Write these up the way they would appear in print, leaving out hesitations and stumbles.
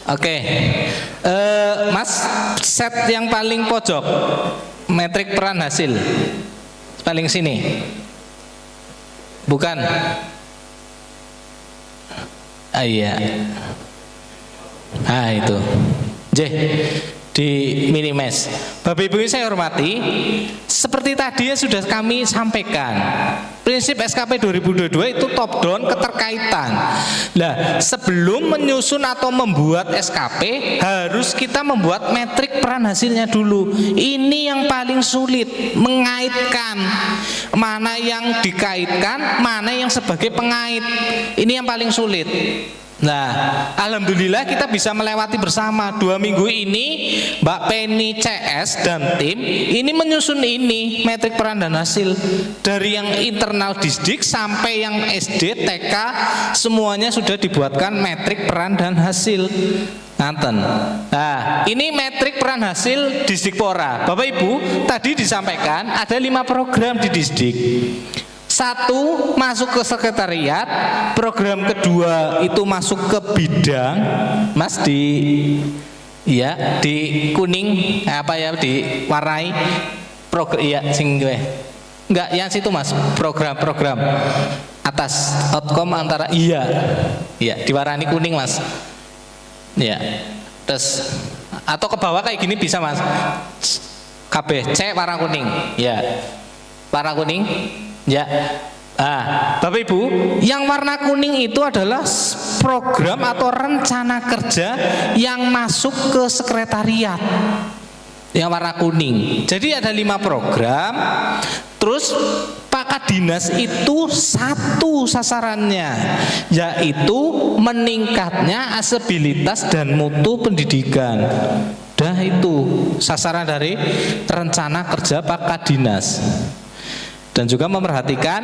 Oke. Mas, set yang paling pojok, metrik peran hasil. Paling sini. Bukan. Iya. Ah itu. J di Minimes. Bapak Ibu yang saya hormati, seperti tadi yang sudah kami sampaikan, prinsip SKP 2022 itu top down keterkaitan. Nah, sebelum menyusun atau membuat SKP, harus kita membuat metrik peran hasilnya dulu. Ini yang paling sulit, mengaitkan mana yang dikaitkan, mana yang sebagai pengait. Ini yang paling sulit. Nah, alhamdulillah kita bisa melewati bersama 2 minggu ini. Mbak Penny CS dan tim ini menyusun ini metrik peran dan hasil dari yang internal Disdik sampai yang SD, TK, semuanya sudah dibuatkan metrik peran dan hasil. Nanten. Nah, ini metrik peran hasil Disdikpora. Bapak Ibu, tadi disampaikan ada 5 program di Disdik. 1 masuk ke sekretariat, program kedua itu masuk ke bidang, Mas di kuning apa ya diwarnai program sing gue. Enggak, yang situ Mas, program atas outcome antara iya diwarnai kuning Mas. Ya. Terus atau ke bawah kayak gini bisa Mas. KB C warna kuning. Ya. Warna kuning. Ya, Bapak Ibu, yang warna kuning itu adalah program atau rencana kerja yang masuk ke sekretariat. Yang warna kuning. Jadi ada 5 program. Terus Pak Dinas itu 1 sasarannya, yaitu meningkatnya aksesibilitas dan mutu pendidikan. Dah itu sasaran dari rencana kerja Pak Dinas. Dan juga memperhatikan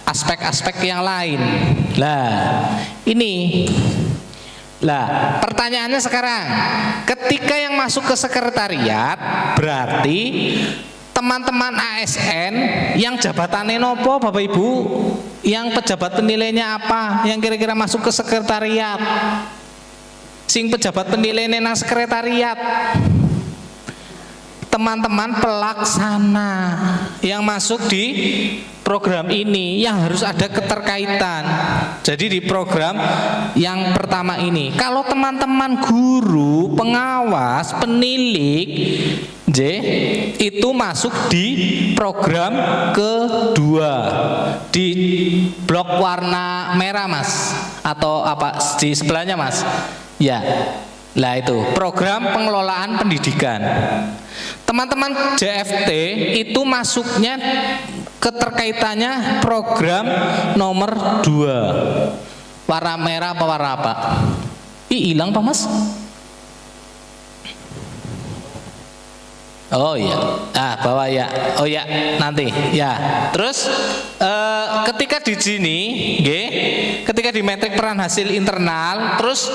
aspek-aspek yang lain. Pertanyaannya sekarang, ketika yang masuk ke sekretariat, berarti teman-teman ASN yang jabatannya nopo Bapak Ibu, yang pejabat penilainya apa, yang kira-kira masuk ke sekretariat, sing pejabat penilainya nang sekretariat, teman-teman pelaksana yang masuk di program ini yang harus ada keterkaitan. Jadi di program yang pertama ini, kalau teman-teman guru, pengawas, penilik itu masuk di program kedua di blok warna merah Mas, atau apa di sebelahnya Mas? Ya. Lah itu program pengelolaan pendidikan. Teman-teman JFT itu masuknya keterkaitannya program nomor 2. Warna merah apa warna apa? Hilang Pak Mas? Oh iya. Bawa ya. Oh ya, nanti. Ya. Terus ketika di sini, ketika di metrik peran hasil internal, terus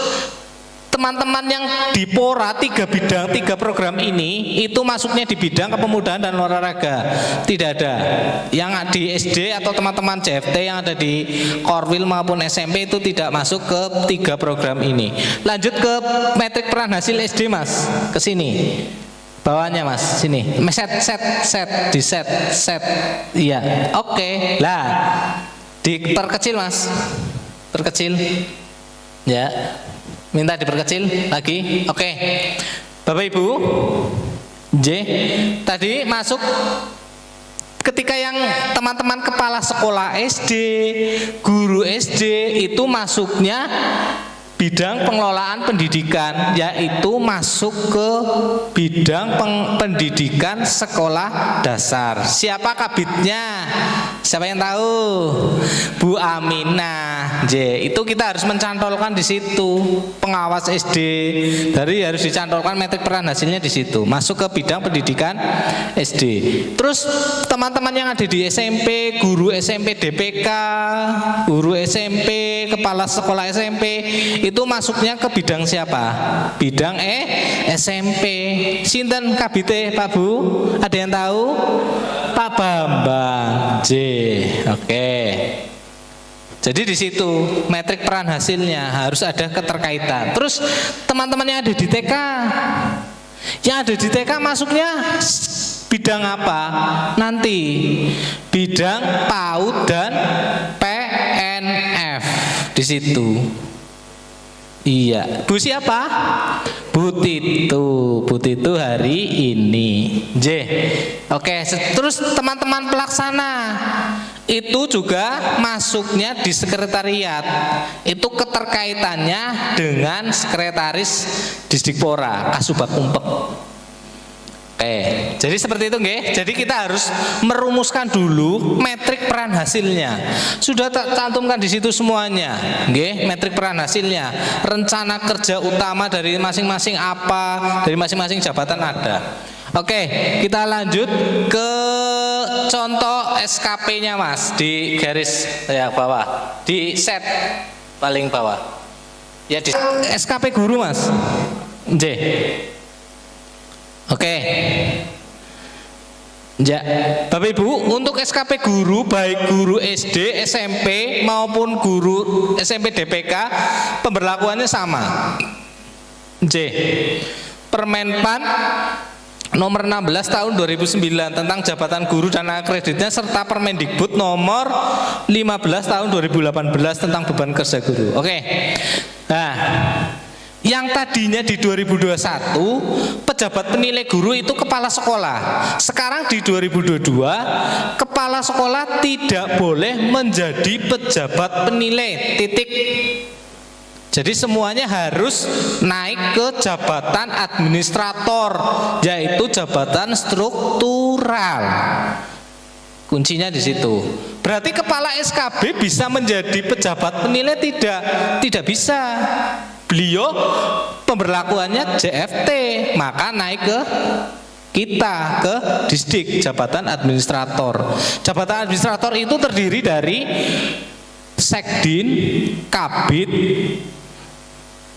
teman-teman yang di Pora 3 bidang 3 program ini itu masuknya di bidang kepemudaan dan olahraga. Tidak ada. Yang di SD atau teman-teman CFT yang ada di Korwil maupun SMP itu tidak masuk ke 3 program ini. Lanjut ke metrik peran hasil SD Mas. Ke sini. Bawahnya Mas, sini. Set. Iya. Oke. Lah. Diperkecil Mas. Terkecil. Ya. Minta diperkecil lagi. Oke. Bapak Ibu, tadi masuk ketika yang teman-teman kepala sekolah SD, guru SD itu masuknya bidang pengelolaan pendidikan, yaitu masuk ke bidang pendidikan sekolah dasar. Siapa kabitnya? Siapa yang tahu? Bu Aminah. Itu kita harus mencantolkan di situ. Pengawas SD, dari harus dicantolkan metrik peran hasilnya di situ. Masuk ke bidang pendidikan SD. Terus teman-teman yang ada di SMP, guru SMP DPK, guru SMP, kepala sekolah SMP, itu masuknya ke bidang siapa? Bidang SMP. Sinten kabite Pak Bu? Ada yang tahu? Pak Bambang. Oke. Jadi di situ metrik peran hasilnya harus ada keterkaitan. Terus teman-teman yang ada di TK, masuknya bidang apa? Nanti bidang PAUD dan PNF di situ. Iya, Bu siapa? Bu Titu hari ini. J. Oke, terus teman-teman pelaksana itu juga masuknya di sekretariat. Itu keterkaitannya dengan sekretaris Disdikpora, Kasubag Umpek. Jadi seperti itu nggih. Jadi kita harus merumuskan dulu metrik peran hasilnya. Sudah cantumkan di situ semuanya, nggih, metrik peran hasilnya. Rencana kerja utama dari masing-masing apa, dari masing-masing jabatan ada. Oke, kita lanjut ke contoh SKP-nya Mas, di garis ya bawah, di set paling bawah. Ya di SKP guru Mas. J. Oke. Ya, Bapak Ibu, untuk SKP guru, baik guru SD, SMP maupun guru SMP DPK, pemberlakuannya sama. J. Permenpan nomor 16 tahun 2009 tentang jabatan guru dan akreditnya serta Permendikbud nomor 15 tahun 2018 tentang beban kerja guru. Oke. Nah, yang tadinya di 2021 pejabat penilai guru itu kepala sekolah. Sekarang di 2022 kepala sekolah tidak boleh menjadi pejabat penilai, titik. Jadi semuanya harus naik ke jabatan administrator, yaitu jabatan struktural. Kuncinya di situ. Berarti kepala SKB bisa menjadi pejabat penilai? Tidak bisa. Beliau pemberlakuannya JFT, maka naik ke kita, ke Disdik, jabatan administrator. Jabatan administrator itu terdiri dari Sekdin, Kabid.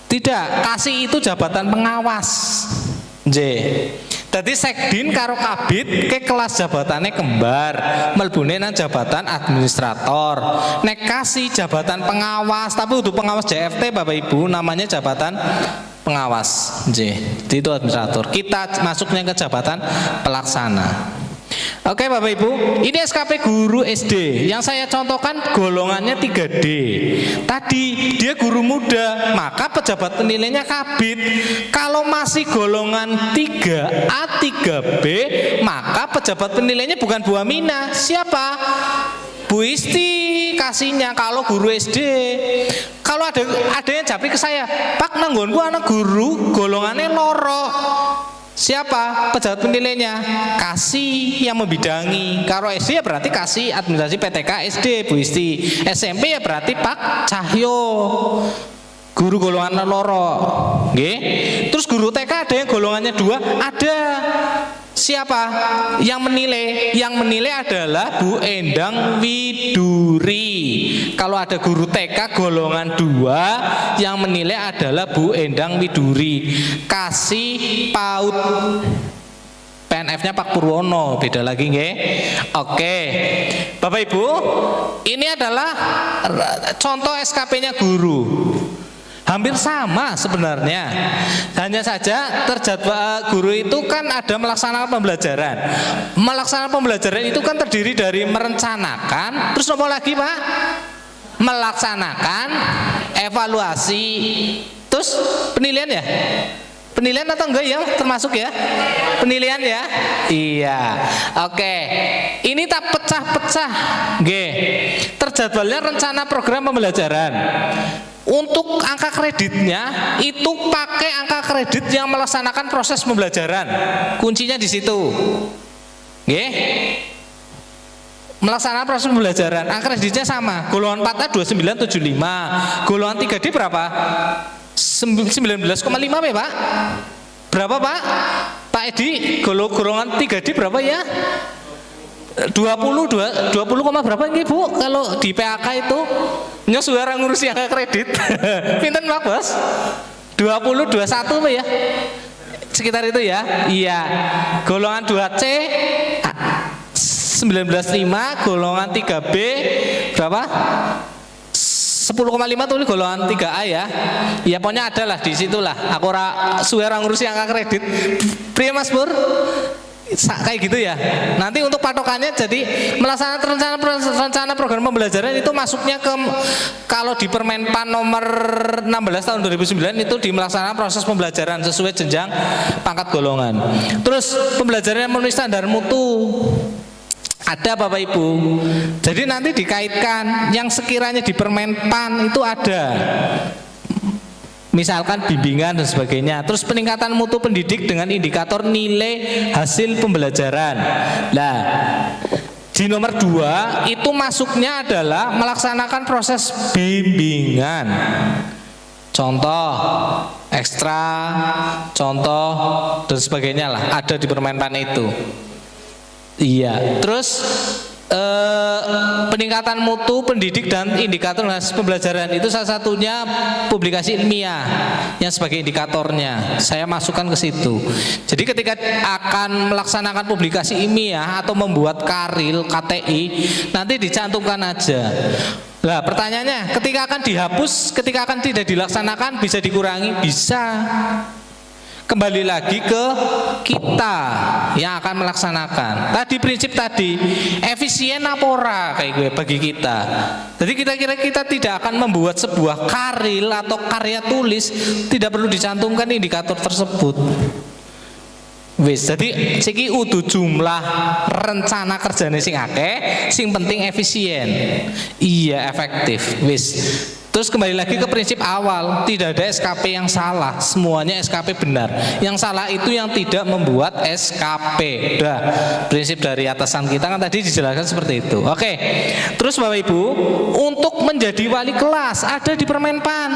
Tidak, kasih itu jabatan pengawas. J. Jadi Sekdin karo Kabid ke kelas jabatannya kembar, melbune nang jabatan administrator. Nek kasih jabatan pengawas, tapi untuk pengawas JFT Bapak Ibu namanya jabatan pengawas. J. Itu administrator. Kita masuknya ke jabatan pelaksana. Oke Bapak Ibu, ini SKP guru SD. Yang saya contohkan golongannya 3D. Tadi dia guru muda, maka pejabat penilainya Kabid. Kalau masih golongan 3A, 3B, maka pejabat penilainya bukan Bu Aminah. Siapa? Bu Isti kasihnya kalau guru SD. Kalau ada yang japri ke saya, Pak nanggonku anak guru golongannya loro. Siapa pejabat penilainya? Kasih yang membidangi. Kalau SD ya berarti kasih administrasi PTK SD Bu Isti. SMP ya berarti Pak Cahyo, guru golongan loro. Nggih. Terus guru TK ada yang golongannya 2? Ada. Siapa yang menilai? Yang menilai adalah Bu Endang Widuri. Kalau ada guru TK golongan 2, yang menilai adalah Bu Endang Widuri. Kasih PAUD, PNF-nya Pak Purwono, beda lagi nggih. Oke, Bapak Ibu, ini adalah contoh SKP-nya guru. Hampir sama sebenarnya, hanya saja terjadwal guru itu kan ada melaksanakan pembelajaran. Melaksanakan pembelajaran itu kan terdiri dari merencanakan, terus apa lagi Pak? Melaksanakan, evaluasi, terus penilaian ya? Penilaian atau enggak ya? Termasuk ya? Penilaian ya? Iya. Oke. Ini tak pecah-pecah. Nggih. Terjadwalnya rencana program pembelajaran. Untuk angka kreditnya itu pakai angka kredit yang melaksanakan proses pembelajaran. Kuncinya di situ. Nggih. Melaksanakan proses pembelajaran, angka kreditnya sama. Golongan 4A 2975. Golongan 3D berapa? 19,5 ya Pak? Berapa Pak? Pak Edi, golongan 3D berapa ya? 20 berapa ini Bu? Kalau di PAK itu nyos suara ngurusi angka kredit. Pinten Pak Bos? 20 21 Pak ya? Sekitar itu ya? Iya. Golongan 2C 19,5, golongan 3B berapa? 10,5 tulis golongan 3A ya. Ya pokoknya ada lah di situlah. Aku suwe ora ngurusi angka kredit. Priya Mas Pur? Kayak gitu ya. Nanti untuk patokannya jadi melaksanakan rencana program pembelajaran itu masuknya ke, kalau di Permenpan nomor 16 tahun 2009 itu melaksanakan proses pembelajaran sesuai jenjang pangkat golongan. Terus pembelajaran yang memenuhi standar mutu ada Bapak Ibu. Jadi nanti dikaitkan yang sekiranya di Permenpan itu ada, misalkan bimbingan dan sebagainya. Terus peningkatan mutu pendidik dengan indikator nilai hasil pembelajaran. Nah, di nomor 2 itu masuknya adalah melaksanakan proses bimbingan. Contoh ekstra, contoh dan sebagainya lah ada di Permenpan itu. Iya, terus peningkatan mutu pendidik dan indikator hasil pembelajaran itu salah satunya publikasi ilmiah yang sebagai indikatornya saya masukkan ke situ. Jadi ketika akan melaksanakan publikasi ilmiah atau membuat karil KTI nanti dicantumkan aja. Nah pertanyaannya, ketika akan dihapus, ketika akan tidak dilaksanakan bisa dikurangi? Bisa. Kembali lagi ke kita yang akan melaksanakan. Tadi prinsip tadi efisien apa ora kayak gue bagi kita. Jadi kita tidak akan membuat sebuah karil atau karya tulis tidak perlu dicantumkan indikator tersebut. Wis, jadi siki udu jumlah rencana kerjane sing akeh, sing penting efisien. Iya, efektif. Wis. Terus kembali lagi ke prinsip awal, tidak ada SKP yang salah, semuanya SKP benar. Yang salah itu yang tidak membuat SKP. Udah, prinsip dari atasan kita kan tadi dijelaskan seperti itu. Oke. Terus Bapak Ibu, untuk menjadi wali kelas ada di Permenpan.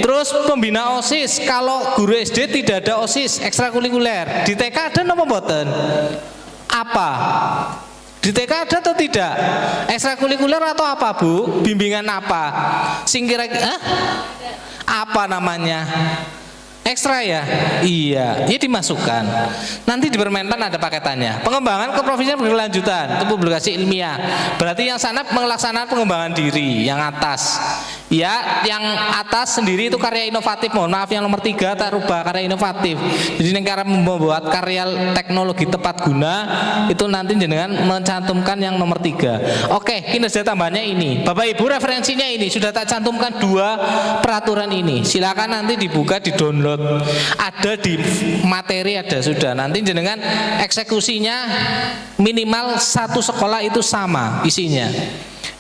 Terus pembina OSIS, kalau guru SD tidak ada OSIS ekstrakurikuler, di TK ada napa mboten? Apa? Di TK ada atau tidak? Ekstrakurikuler atau apa Bu? Bimbingan apa? Sing kira-kira apa namanya? Ekstra ya? Iya, ini dimasukkan. Nanti di Permenpan ada paketannya. Pengembangan keprofesian berkelanjutan, itu publikasi ilmiah. Berarti yang sana melaksanakan pengembangan diri, yang atas. Ya, yang atas sendiri itu karya inovatif. Mohon maaf yang nomor 3 tak rubah karya inovatif. Jadi negara membuat karya teknologi tepat guna itu nanti dengan mencantumkan yang nomor 3. Oke, kinerja tambahannya ini. Bapak Ibu referensinya ini sudah tak cantumkan 2 peraturan ini. Silakan nanti dibuka, di-download. Ada di materi ada sudah. Nanti dengan eksekusinya minimal 1 sekolah itu sama isinya.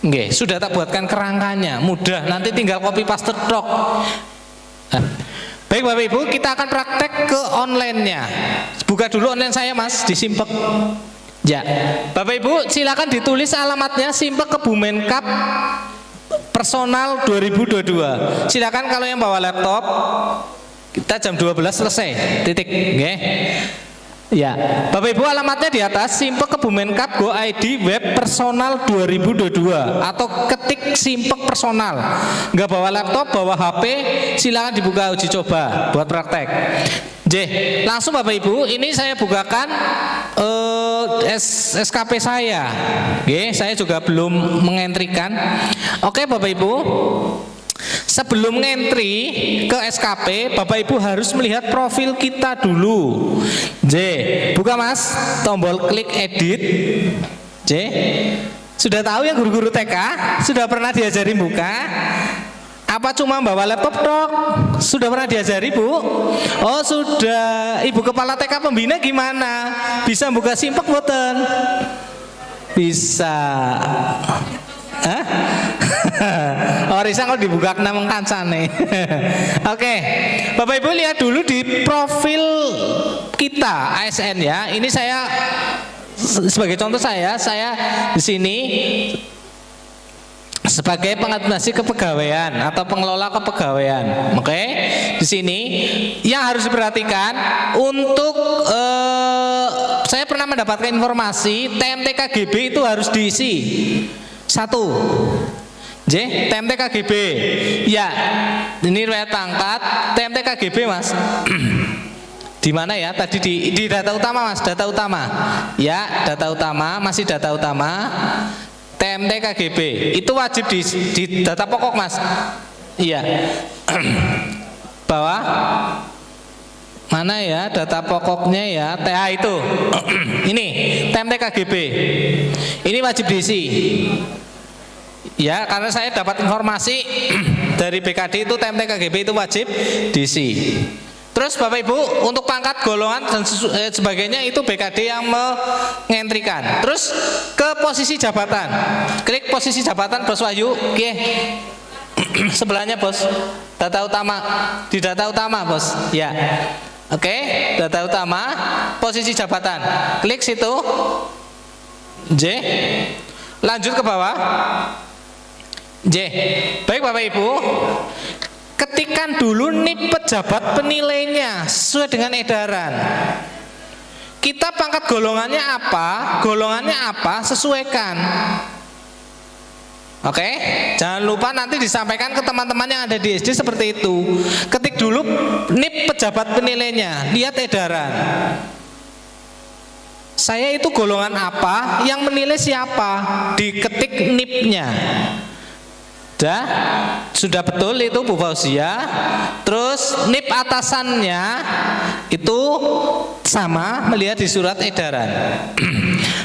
Oke, sudah tak buatkan kerangkanya, mudah. Nanti tinggal copy paste tok. Baik Bapak Ibu, kita akan praktek ke online-nya. Buka dulu online saya Mas di Simpek. Ya, Bapak Ibu silakan ditulis alamatnya Simpek Kebumenkap Personal 2022. Silakan kalau yang bawa laptop, kita jam 12 selesai, titik. Oke. Ya, Bapak Ibu alamatnya di atas Simpek Kebumenkap Go ID Web Personal 2022 atau ketik Simpek Personal. Nggak bawa laptop, bawa HP, silakan dibuka uji coba buat praktek. Langsung Bapak Ibu, ini saya bukakan SKP saya. Saya juga belum mengentrikan. Oke Bapak Ibu. Sebelum ngentri ke SKP, Bapak Ibu harus melihat profil kita dulu. Buka Mas, tombol klik edit. Sudah tahu ya guru-guru TK? Sudah pernah diajari buka? Apa cuma bawa laptop dok? Sudah pernah diajari Bu? Oh sudah. Ibu kepala TK pembina gimana? Bisa buka Simpek mboten? Bisa. Hah? Oh Risa kalau dibuka kena mengkancane. Oke, Bapak Ibu lihat dulu di profil kita ASN ya. Ini saya sebagai contoh saya di sini sebagai pengadministrasi kepegawaian atau pengelola kepegawaian. Oke, di sini yang harus diperhatikan untuk saya pernah mendapatkan informasi TMT-KGB itu harus diisi 1. TMT-KGB. Ya, ini riwayat pangkat TMT-KGB Mas. Di mana ya? Tadi di data utama Mas, data utama. Ya, data utama, masih data utama. TMT KGB itu wajib di data pokok Mas. Iya. Bawah mana ya data pokoknya ya, TH itu. Ini TMT KGB. Ini wajib diisi. Ya, karena saya dapat informasi dari BKD itu TMT KGB itu wajib diisi. Terus Bapak Ibu untuk pangkat, golongan dan sebagainya itu BKD yang mengentrikan. Terus ke posisi jabatan. Klik posisi jabatan Bos Wahyu. Oke. Sebelahnya Bos. Data utama. Di data utama Bos. Ya. Oke, data utama, posisi jabatan. Klik situ. J. Lanjut ke bawah. J. Baik Bapak Ibu, ketikkan dulu NIP pejabat penilainya sesuai dengan edaran. Kita pangkat golongannya apa, sesuaikan. Oke, jangan lupa nanti disampaikan ke teman-teman yang ada di SD seperti itu. Ketik dulu NIP pejabat penilainya, lihat edaran. Saya itu golongan apa, yang menilai siapa, diketik NIP-nya. Sudah betul itu Bu Fauzia. Terus NIP atasannya itu sama, melihat di surat edaran.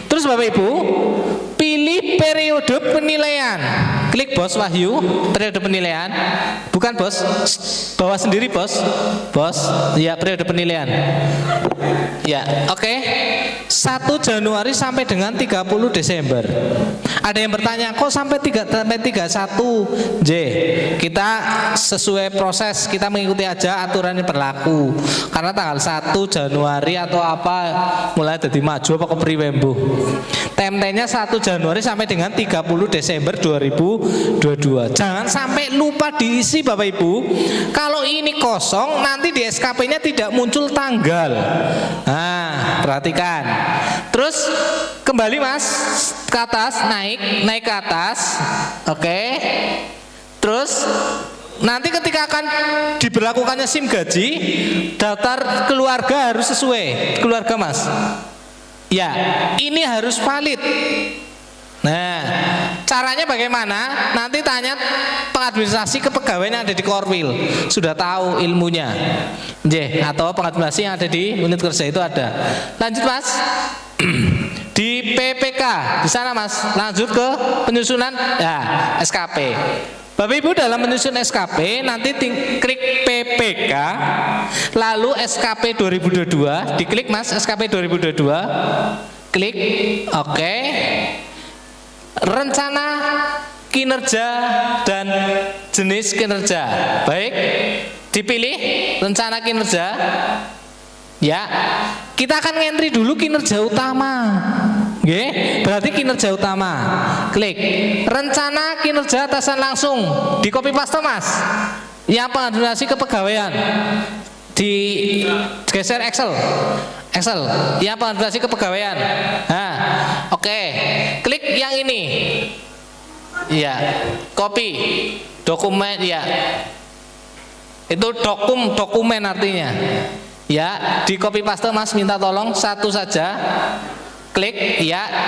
Terus Bapak Ibu, pilih periode penilaian. Klik Bos Wahyu, periode penilaian. Bukan Bos, bawa sendiri Bos. Bos, ya periode penilaian. Ya, oke. 1 Januari sampai dengan 30 Desember. Ada yang bertanya, kok sampai 31? J, kita sesuai proses, kita mengikuti aja aturan yang berlaku. Karena tanggal 1 Januari atau apa mulai jadi maju apa kepriwembuh. TMT-nya 1 Januari sampai dengan 30 Desember 2022. Jangan sampai lupa diisi Bapak Ibu. Kalau ini kosong, nanti di SKP-nya tidak muncul tanggal. Nah, perhatikan. Terus kembali Mas ke atas, naik ke atas. Oke. Terus nanti ketika akan diberlakukannya SIM gaji, daftar keluarga harus sesuai keluarga Mas. Ya, ini harus valid. Nah, caranya bagaimana? Nanti tanya pengadministrasi kepegawaian yang ada di Korwil, sudah tahu ilmunya. Atau pengadministrasi yang ada di unit kerja itu ada. Lanjut Mas. Di PPK, di sana Mas. Lanjut ke penyusunan ya, SKP. Bapak Ibu dalam menyusun SKP nanti klik PPK, lalu SKP 2022, diklik Mas SKP 2022, klik oke. Rencana kinerja dan jenis kinerja. Baik, dipilih rencana kinerja. Ya, kita akan ngentri dulu kinerja utama. Oke, berarti kinerja utama. Klik rencana kinerja atasan langsung, di copy paste Mas. Yang pengadministrasi kepegawaian, di geser Excel. Yang pengadministrasi kepegawaian. Nah, oke. Klik yang ini. Ya, copy dokumen ya. Itu dokumen artinya. Ya, di copy paste Mas, minta tolong satu saja. Klik ya,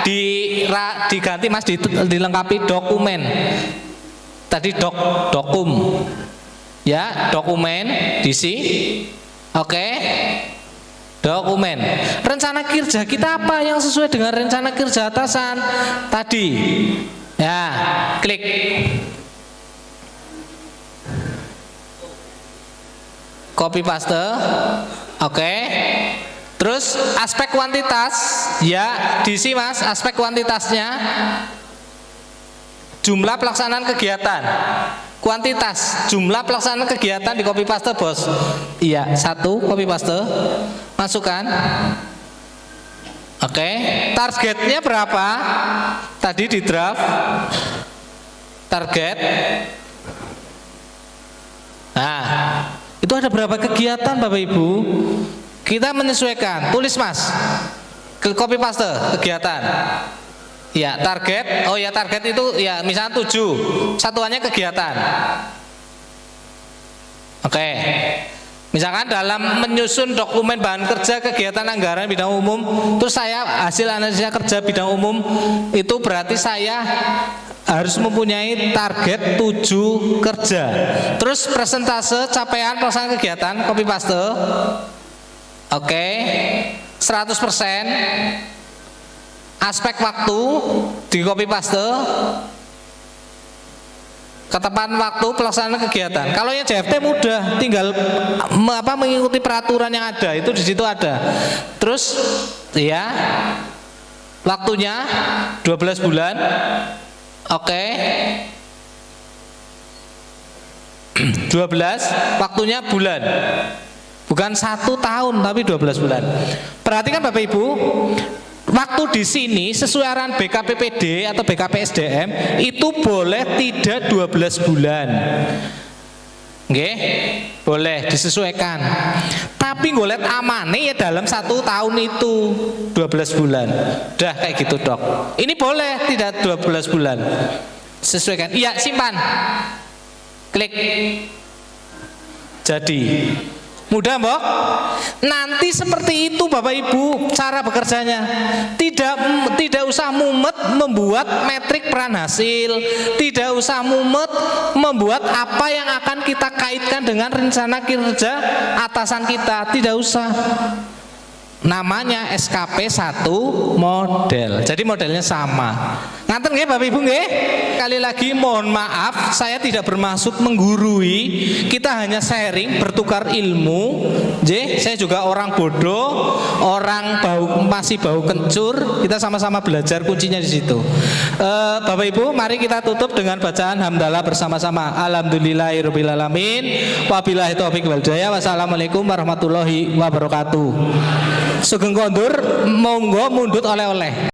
diganti Mas, dilengkapi dokumen. Tadi dokum. Ya, dokumen diisi. Oke. Dokumen. Rencana kerja kita apa yang sesuai dengan rencana kerja atasan tadi. Ya, klik. Copy paste. Oke. Terus aspek kuantitas, ya diisi Mas, aspek kuantitasnya. Jumlah pelaksanaan kegiatan. Kuantitas, jumlah pelaksanaan kegiatan di copy paste Bos. Iya, 1 copy paste. Masukkan. Oke. Targetnya berapa? Tadi di draft. Target. Nah, itu ada berapa kegiatan Bapak Ibu? Kita menyesuaikan, tulis Mas, copy paste kegiatan. Ya, target, oh ya target itu ya misalnya 7, satuannya kegiatan. Oke. Misalkan dalam menyusun dokumen bahan kerja kegiatan anggaran bidang umum, terus saya hasil analisa kerja bidang umum, itu berarti saya harus mempunyai target 7 kerja. Terus persentase capaian pelaksanaan kegiatan copy paste. Oke. 100%. Aspek waktu di copy paste. Ketepatan waktu pelaksanaan kegiatan. Kalau yang JFT mudah, tinggal mengikuti peraturan yang ada, itu di situ ada. Terus ya waktunya 12 bulan. Oke. 12 waktunya bulan. Bukan 1 tahun tapi 12 bulan. Perhatikan Bapak Ibu, waktu di sini sesuai arahan BKPPD atau BKPSDM itu boleh tidak 12 bulan. Oke, boleh disesuaikan. Tapi ngolet amane ya dalam 1 tahun itu 12 bulan. Udah kayak gitu dok. Ini boleh tidak 12 bulan. Sesuaikan. Iya simpan. Klik. Jadi mudah mbok. Nanti seperti itu Bapak Ibu cara bekerjanya. Tidak usah mumet membuat metrik peran hasil. Tidak usah mumet membuat apa yang akan kita kaitkan dengan rencana kinerja atasan kita. Tidak usah. Namanya SKP 1 model. Jadi modelnya sama. Nganten nggih Bapak Ibu nggih? Sekali lagi mohon maaf, saya tidak bermaksud menggurui. Kita hanya sharing, bertukar ilmu. Saya juga orang bodoh, orang masih bau kencur. Kita sama-sama belajar, kuncinya di situ. Bapak Ibu, mari kita tutup dengan bacaan hamdalah bersama-sama. Alhamdulillahirabbil alamin. Wabillahi taufik wal hidayah. Wassalamualaikum warahmatullahi wabarakatuh. Sugeng kondur, monggo mundut oleh-oleh.